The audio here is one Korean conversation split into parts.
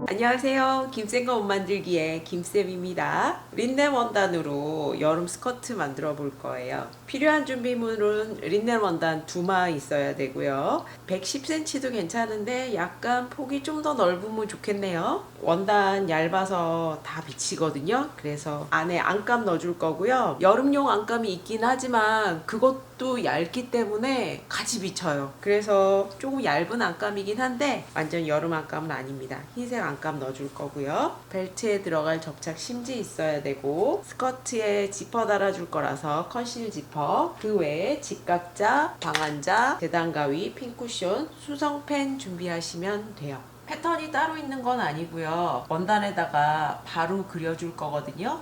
안녕하세요. 김쌤과 옷 만들기의 김쌤입니다. 린넨 원단으로 여름 스커트 만들어 볼 거예요. 필요한 준비물은 린넨 원단 2마 있어야 되고요. 110cm도 괜찮은데 약간 폭이 좀 더 넓으면 좋겠네요. 원단 얇아서 다 비치거든요. 그래서 안에 안감 넣어줄 거고요. 여름용 안감이 있긴 하지만 그것도 얇기 때문에 같이 비쳐요. 그래서 조금 얇은 안감이긴 한데 완전 여름 안감은 아닙니다. 흰색 안감 넣어줄 거고요. 벨트에 들어갈 접착 심지 있어야 되고, 스커트에 지퍼 달아줄 거라서 컨실 지퍼, 그 외에 직각자, 방한자, 재단 가위, 핀쿠션, 수성펜 준비하시면 돼요. 패턴이 따로 있는 건 아니고요. 원단에다가 바로 그려줄 거거든요.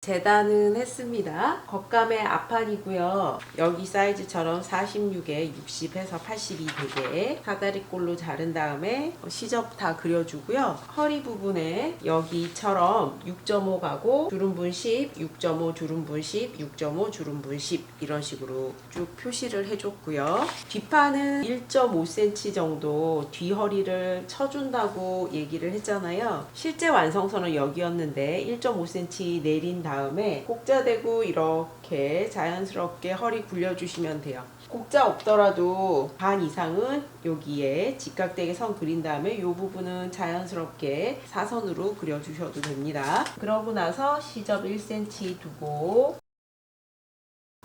재단은 했습니다. 겉감의 앞판이고요. 여기 사이즈처럼 46에 60 해서 82 되게 사다리꼴로 자른 다음에 시접 다 그려주고요. 허리 부분에 여기처럼 6.5 가고 주름분 10, 6.5 주름분 10, 6.5 주름분 10 이런 식으로 쭉 표시를 해줬고요. 뒷판은 1.5cm 정도 뒤허리를 쳐준다고 얘기를 했잖아요. 실제 완성선은 여기였는데 1.5cm 내린 다음에 곡자대고 이렇게 자연스럽게 허리 굴려주시면 돼요. 곡자 없더라도 반 이상은 여기에 직각되게 선 그린 다음에 이 부분은 자연스럽게 사선으로 그려주셔도 됩니다. 그러고 나서 시접 1cm 두고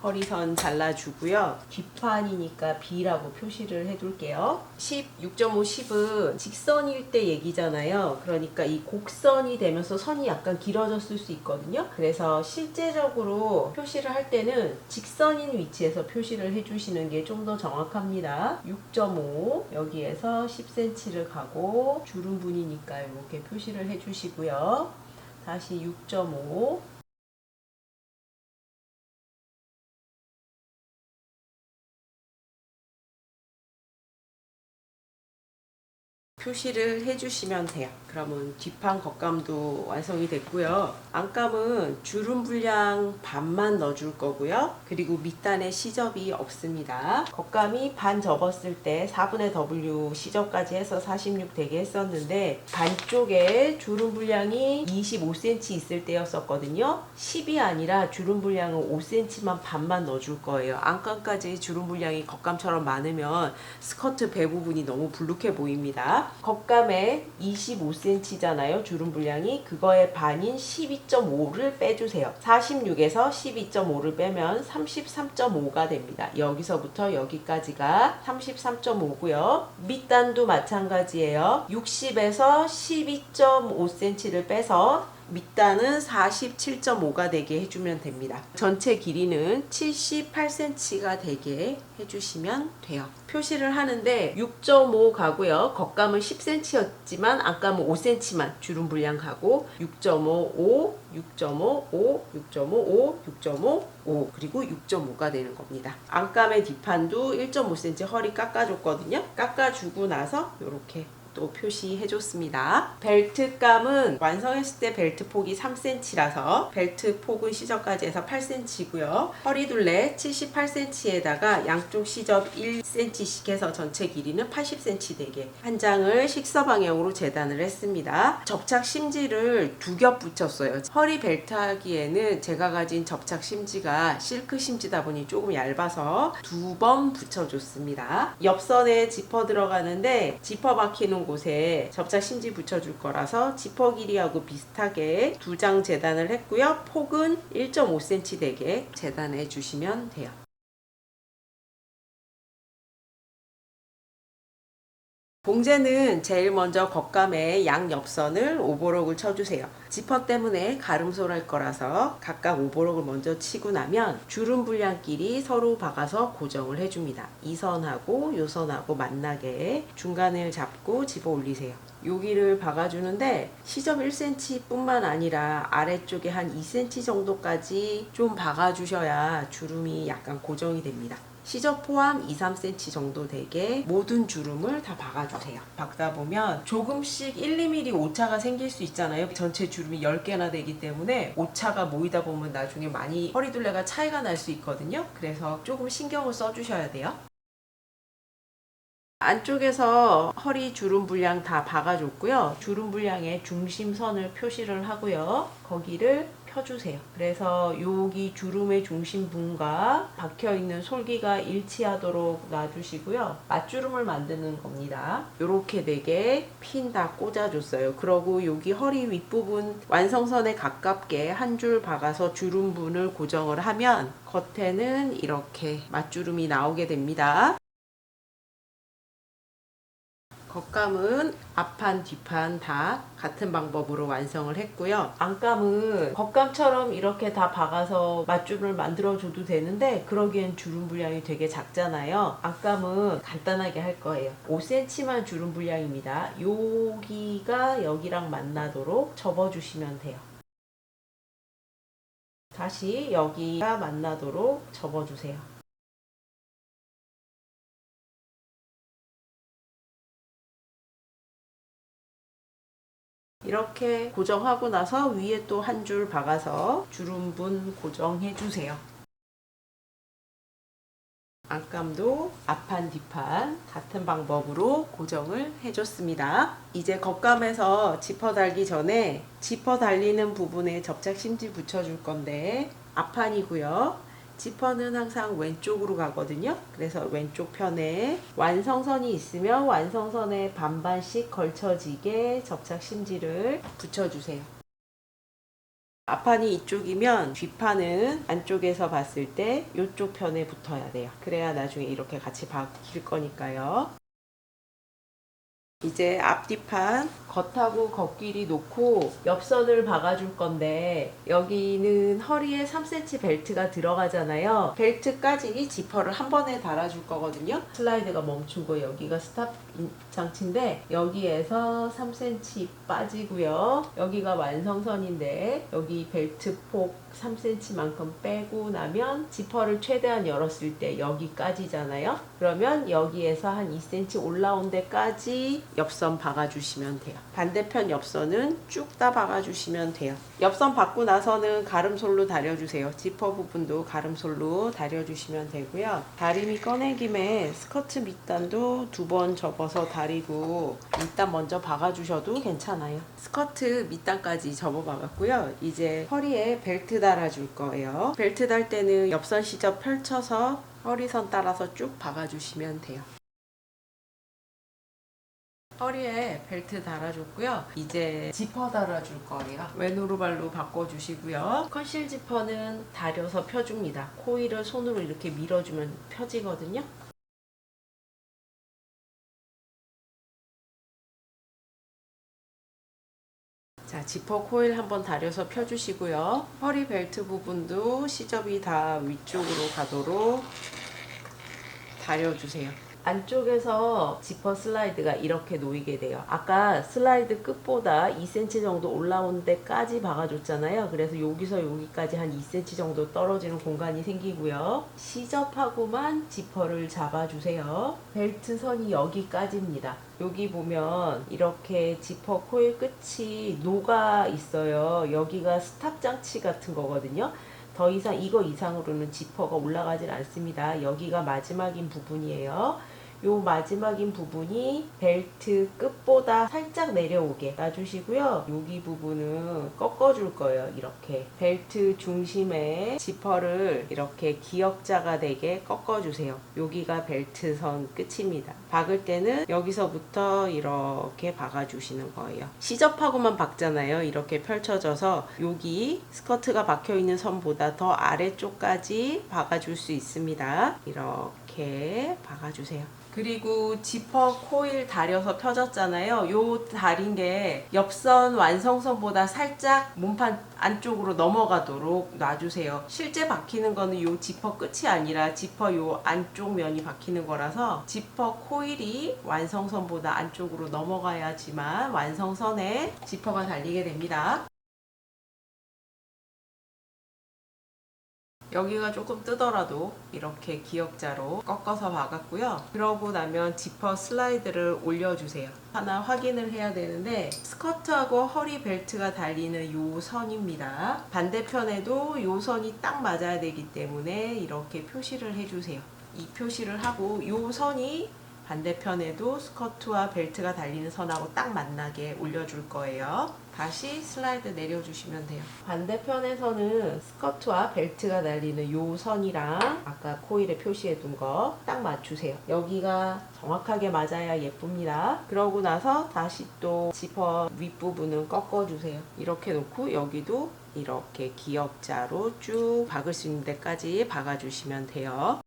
허리선 잘라주고요. 뒷판이니까 B라고 표시를 해둘게요. 6.5, 10은 직선일 때 얘기잖아요. 그러니까 이 곡선이 되면서 선이 약간 길어졌을 수 있거든요. 그래서 실제적으로 표시를 할 때는 직선인 위치에서 표시를 해주시는 게 좀 더 정확합니다. 6.5 여기에서 10cm를 가고 주름분이니까 이렇게 표시를 해주시고요. 다시 6.5 표시를 해주시면 돼요. 그러면 뒷판 겉감도 완성이 됐고요. 안감은 주름 분량 반만 넣어줄 거고요. 그리고 밑단에 시접이 없습니다. 겉감이 반 접었을 때 4분의 W 시접까지 해서 46 되게 했었는데 반쪽에 주름 분량이 25cm 있을 때였었거든요. 10이 아니라 주름 분량은 5cm만 반만 넣어줄 거예요. 안감까지 주름 분량이 겉감처럼 많으면 스커트 배 부분이 너무 불룩해 보입니다. 겉감에 25cm잖아요. 주름 분량이. 그거의 반인 12.5를 빼주세요. 46에서 12.5를 빼면 33.5가 됩니다. 여기서부터 여기까지가 33.5고요. 밑단도 마찬가지예요. 60에서 12.5cm를 빼서 밑단은 47.5가 되게 해주면 됩니다. 전체 길이는 78cm가 되게 해주시면 돼요. 표시를 하는데 6.5 가고요. 겉감은 10cm였지만 안감은 5cm만 주름 분량 가고 6.5, 6.5, 5, 6.5, 6.5, 5 그리고 6.5가 되는 겁니다. 안감의 뒷판도 1.5cm 허리 깎아줬거든요. 깎아주고 나서 이렇게 또 표시해 줬습니다. 벨트감은 완성했을 때 벨트 폭이 3cm라서 벨트 폭은 시접까지 해서 8cm고요. 허리둘레 78cm에다가 양쪽 시접 1cm씩 해서 전체 길이는 80cm 되게 한 장을 식서 방향으로 재단을 했습니다. 접착 심지를 2겹 붙였어요. 허리 벨트 하기에는 제가 가진 접착 심지가 실크 심지다 보니 조금 얇아서 2번 붙여줬습니다. 옆선에 지퍼 들어가는데 지퍼 박히는 곳에 접착 심지 붙여줄 거라서 지퍼 길이하고 비슷하게 2장 재단을 했고요. 폭은 1.5cm 되게 재단해 주시면 돼요. 봉제는 제일 먼저 겉감에 양옆선을 오버록을 쳐주세요. 지퍼 때문에 가름솔 할 거라서 각각 오버록을 먼저 치고 나면 주름 분량끼리 서로 박아서 고정을 해줍니다. 이 선하고 요 선하고 만나게 중간을 잡고 집어 올리세요. 여기를 박아주는데 시접 1cm 뿐만 아니라 아래쪽에 한 2cm 정도까지 좀 박아주셔야 주름이 약간 고정이 됩니다. 시접 포함 2, 3cm 정도 되게 모든 주름을 다 박아주세요. 박다 보면 조금씩 1, 2mm 오차가 생길 수 있잖아요. 전체 주름이 10개나 되기 때문에 오차가 모이다 보면 나중에 많이 허리둘레가 차이가 날 수 있거든요. 그래서 조금 신경을 써주셔야 돼요. 안쪽에서 허리 주름 분량 다 박아줬고요. 주름 분량의 중심선을 표시를 하고요. 거기를 펴주세요. 그래서 여기 주름의 중심분과 박혀있는 솔기가 일치하도록 놔주시고요. 맞주름을 만드는 겁니다. 이렇게 4개 핀 다 꽂아줬어요. 그러고 여기 허리 윗부분 완성선에 가깝게 한 줄 박아서 주름분을 고정을 하면 겉에는 이렇게 맞주름이 나오게 됩니다. 겉감은 앞판 뒷판 다 같은 방법으로 완성을 했고요. 안감은 겉감처럼 이렇게 다 박아서 맞주름을 만들어 줘도 되는데 그러기엔 주름 분량이 되게 작잖아요. 안감은 간단하게 할 거예요. 5cm만 주름 분량입니다. 여기가 여기랑 만나도록 접어주시면 돼요. 다시 여기가 만나도록 접어주세요. 이렇게 고정하고 나서 위에 또 한 줄 박아서 주름분 고정해 주세요. 안감도 앞판 뒷판 같은 방법으로 고정을 해줬습니다. 이제 겉감에서 지퍼 달기 전에 지퍼 달리는 부분에 접착 심지 붙여줄 건데 앞판이고요. 지퍼는 항상 왼쪽으로 가거든요. 그래서 왼쪽 편에 완성선이 있으면 완성선에 반반씩 걸쳐지게 접착 심지를 붙여주세요. 앞판이 이쪽이면 뒷판은 안쪽에서 봤을 때 이쪽 편에 붙어야 돼요. 그래야 나중에 이렇게 같이 박힐 거니까요. 이제 앞뒤판 겉하고 겉길이 놓고 옆선을 박아줄 건데 여기는 허리에 3cm 벨트가 들어가잖아요. 벨트까지 지퍼를 한 번에 달아줄 거거든요. 슬라이드가 멈추고 여기가 스탑 장치인데 여기에서 3cm 빠지고요. 여기가 완성선인데 여기 벨트 폭 3cm만큼 빼고 나면 지퍼를 최대한 열었을 때 여기까지잖아요. 그러면 여기에서 한 2cm 올라온 데까지 옆선 박아주시면 돼요. 반대편 옆선은 쭉 다 박아주시면 돼요. 옆선 박고 나서는 가름솔로 다려주세요. 지퍼 부분도 가름솔로 다려주시면 되고요. 다림이 꺼낸 김에 스커트 밑단도 2번 접어서 다리고 밑단 먼저 박아주셔도 괜찮아요. 스커트 밑단까지 접어 박았고요. 이제 허리에 벨트 달아줄 거예요. 벨트 달 때는 옆선 시접 펼쳐서 허리선 따라서 쭉 박아주시면 돼요. 허리에 벨트 달아줬고요. 이제 지퍼 달아줄 거예요. 왼오르발로 바꿔주시고요. 컨실 지퍼는 다려서 펴줍니다. 코일을 손으로 이렇게 밀어주면 펴지거든요. 자, 지퍼 코일 한번 다려서 펴주시고요. 허리 벨트 부분도 시접이 다 위쪽으로 가도록 다려주세요. 안쪽에서 지퍼 슬라이드가 이렇게 놓이게 돼요. 아까 슬라이드 끝보다 2cm 정도 올라온 데까지 박아줬잖아요. 그래서 여기서 여기까지 한 2cm 정도 떨어지는 공간이 생기고요. 시접하고만 지퍼를 잡아주세요. 벨트 선이 여기까지입니다. 여기 보면 이렇게 지퍼 코일 끝이 녹아 있어요. 여기가 스탑 장치 같은 거거든요. 더 이상 이거 이상으로는 지퍼가 올라가질 않습니다. 여기가 마지막인 부분이에요. 요 마지막인 부분이 벨트 끝보다 살짝 내려오게 놔주시고요. 여기 부분은 꺾어줄 거예요. 이렇게 벨트 중심에 지퍼를 이렇게 기역자가 되게 꺾어주세요. 여기가 벨트 선 끝입니다. 박을 때는 여기서부터 이렇게 박아주시는 거예요. 시접하고만 박잖아요. 이렇게 펼쳐져서 여기 스커트가 박혀있는 선보다 더 아래쪽까지 박아줄 수 있습니다. 이렇게 박아주세요. 그리고 지퍼 코일 다려서 펴졌잖아요. 요 다린 게 옆선 완성선보다 살짝 몸판 안쪽으로 넘어가도록 놔주세요. 실제 박히는 거는 요 지퍼 끝이 아니라 지퍼 요 안쪽 면이 박히는 거라서 지퍼 코일이 완성선보다 안쪽으로 넘어가야지만 완성선에 지퍼가 달리게 됩니다. 여기가 조금 뜨더라도 이렇게 기역자로 꺾어서 박았고요. 그러고 나면 지퍼 슬라이드를 올려주세요. 하나 확인을 해야 되는데 스커트하고 허리 벨트가 달리는 요 선입니다. 반대편에도 요 선이 딱 맞아야 되기 때문에 이렇게 표시를 해주세요. 이 표시를 하고 요 선이 반대편에도 스커트와 벨트가 달리는 선하고 딱 만나게 올려줄 거예요. 다시 슬라이드 내려주시면 돼요. 반대편에서는 스커트와 벨트가 달리는 요 선이랑 아까 코일에 표시해 둔 거 딱 맞추세요. 여기가 정확하게 맞아야 예쁩니다. 그러고 나서 다시 또 지퍼 윗부분은 꺾어주세요. 이렇게 놓고 여기도 이렇게 기역자로 쭉 박을 수 있는 데까지 박아주시면 돼요.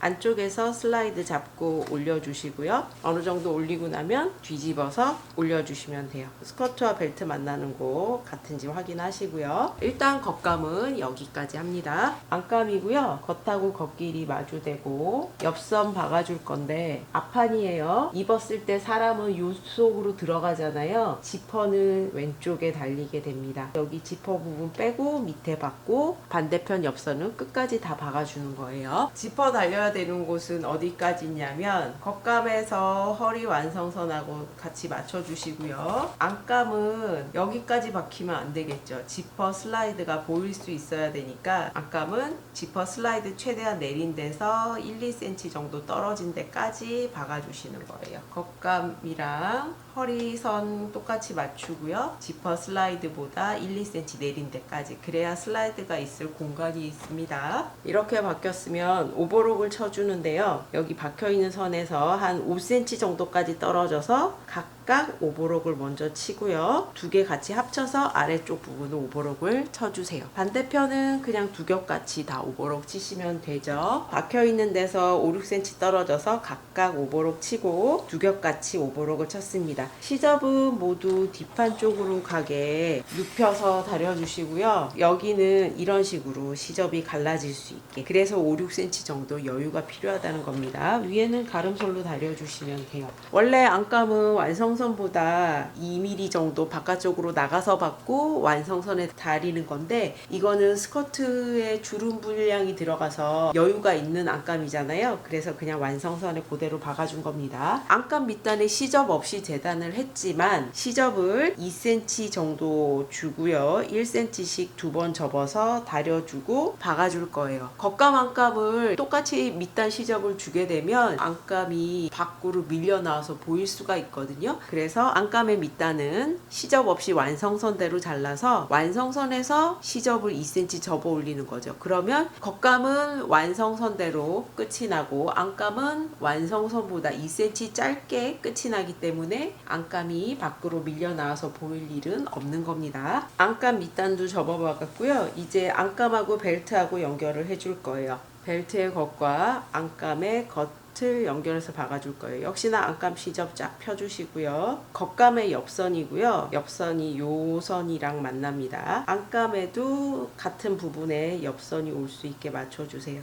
안쪽에서 슬라이드 잡고 올려주시고요. 어느 정도 올리고 나면 뒤집어서 올려주시면 돼요. 스커트와 벨트 만나는 곳 같은지 확인하시고요. 일단 겉감은 여기까지 합니다. 안감이고요. 겉하고 겉길이 마주되고 옆선 박아줄 건데 앞판이에요. 입었을 때 사람은 요 속으로 들어가잖아요. 지퍼는 왼쪽에 달리게 됩니다. 여기 지퍼 부분 빼고 밑에 박고 반대편 옆선은 끝까지 다 박아주는 거예요. 지퍼 달려야 되는 곳은 어디까지 있냐면 겉감에서 허리 완성선하고 같이 맞춰주시고요. 안감은 여기까지 박히면 안 되겠죠. 지퍼 슬라이드가 보일 수 있어야 되니까 안감은 지퍼 슬라이드 최대한 내린 데서 1, 2cm 정도 떨어진 데까지 박아주시는 거예요. 겉감이랑 허리선 똑같이 맞추고요. 지퍼 슬라이드보다 1, 2cm 내린 데까지, 그래야 슬라이드가 있을 공간이 있습니다. 이렇게 박혔으면 오버록을 쳐주는데요. 여기 박혀있는 선에서 한 5cm 정도까지 떨어져서 각각 오버록을 먼저 치고요. 두 개 같이 합쳐서 아래쪽 부분은 오버록을 쳐주세요. 반대편은 그냥 두 겹같이 다 오버록 치시면 되죠. 박혀있는 데서 5, 6cm 떨어져서 각각 오버록 치고 두 겹같이 오버록을 쳤습니다. 시접은 모두 뒷판 쪽으로 가게 눕혀서 다려주시고요. 여기는 이런 식으로 시접이 갈라질 수 있게, 그래서 5, 6cm 정도 여유가 필요하다는 겁니다. 위에는 가름솔로 다려주시면 돼요. 원래 안감은 완성선보다 2mm 정도 바깥쪽으로 나가서 받고 완성선에 다리는 건데, 이거는 스커트에 주름 분량이 들어가서 여유가 있는 안감이잖아요. 그래서 그냥 완성선에 그대로 박아준 겁니다. 안감 밑단에 시접 없이 재단을 했지만 시접을 2cm 정도 주고요. 1cm씩 두 번 접어서 다려주고 박아줄 거예요. 겉감 안감을 똑같이 밑단 시접을 주게 되면 안감이 밖으로 밀려 나와서 보일 수가 있거든요. 그래서 안감의 밑단은 시접 없이 완성선대로 잘라서 완성선에서 시접을 2cm 접어 올리는 거죠. 그러면 겉감은 완성선대로 끝이 나고 안감은 완성선보다 2cm 짧게 끝이 나기 때문에 안감이 밖으로 밀려 나와서 보일 일은 없는 겁니다. 안감 밑단도 접어박았고요. 이제 안감하고 벨트하고 연결을 해줄 거예요. 벨트의 겉과 안감의 겉을 연결해서 박아줄 거예요. 역시나 안감 시접 쫙 펴주시고요. 겉감의 옆선이고요. 옆선이 요 선이랑 만납니다. 안감에도 같은 부분에 옆선이 올 수 있게 맞춰주세요.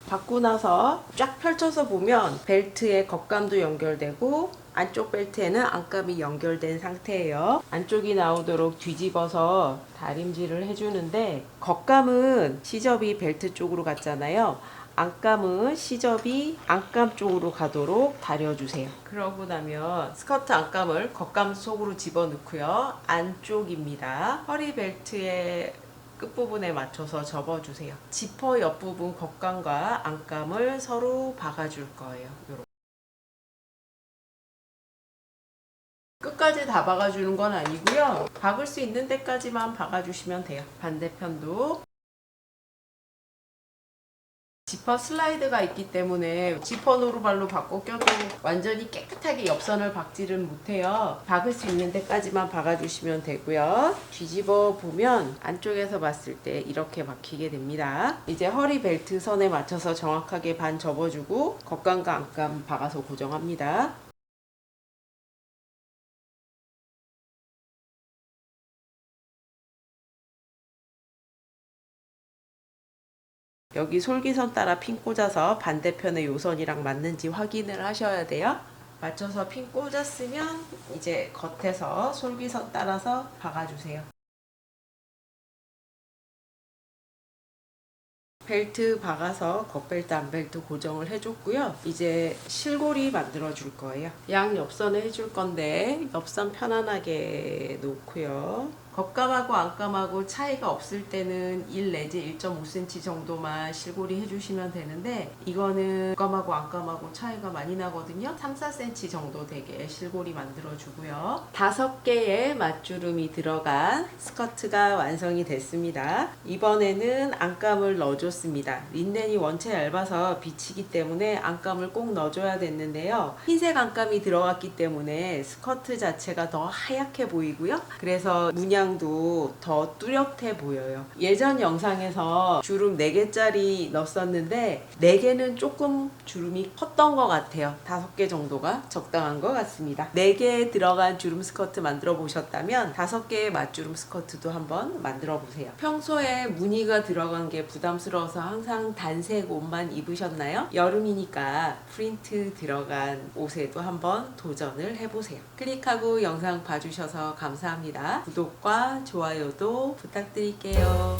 받고 나서 쫙 펼쳐서 보면 벨트에 겉감도 연결되고 안쪽 벨트에는 안감이 연결된 상태예요. 안쪽이 나오도록 뒤집어서 다림질을 해주는데, 겉감은 시접이 벨트 쪽으로 갔잖아요. 안감은 시접이 안감 쪽으로 가도록 다려주세요. 그러고 나면 스커트 안감을 겉감 속으로 집어넣고요. 안쪽입니다. 허리 벨트에 끝부분에 맞춰서 접어주세요. 지퍼 옆부분 겉감과 안감을 서로 박아줄 거예요. 끝까지 다 박아주는 건 아니고요. 박을 수 있는 데까지만 박아주시면 돼요. 반대편도 지퍼 슬라이드가 있기 때문에 지퍼 노루발로 바꿔 껴도 완전히 깨끗하게 옆선을 박지를 못해요. 박을 수 있는 데까지만 박아주시면 되고요. 뒤집어 보면 안쪽에서 봤을 때 이렇게 박히게 됩니다. 이제 허리 벨트 선에 맞춰서 정확하게 반 접어주고 겉감과 안감 박아서 고정합니다. 여기 솔기선 따라 핀 꽂아서 반대편의 요선이랑 맞는지 확인을 하셔야 돼요. 맞춰서 핀 꽂았으면 이제 겉에서 솔기선 따라서 박아주세요. 벨트 박아서 겉벨트 안벨트 고정을 해줬고요. 이제 실고리 만들어 줄 거예요. 양 옆선을 해줄 건데 옆선 편안하게 놓고요. 겉감하고 안감하고 차이가 없을 때는 1 내지 1.5cm 정도만 실골이 해주시면 되는데 이거는 겉감하고 안감하고 차이가 많이 나거든요. 3, 4cm 정도 되게 실골이 만들어주고요. 5개의 맞주름이 들어간 스커트가 완성이 됐습니다. 이번에는 안감을 넣어줬습니다. 린넨이 원체 얇아서 비치기 때문에 안감을 꼭 넣어줘야 됐는데요. 흰색 안감이 들어갔기 때문에 스커트 자체가 더 하얗게 보이고요. 그래서 문양도 더 뚜렷해 보여요. 예전 영상에서 주름 4개짜리 넣었었는데 4개는 조금 주름이 컸던 것 같아요. 5개 정도가 적당한 것 같습니다. 4개 들어간 주름 스커트 만들어 보셨다면 5개의 맞주름 스커트도 한번 만들어 보세요. 평소에 무늬가 들어간 게 부담스러워서 항상 단색 옷만 입으셨나요? 여름이니까 프린트 들어간 옷에도 한번 도전을 해보세요. 클릭하고 영상 봐주셔서 감사합니다. 구독과 좋아요도 부탁드릴게요.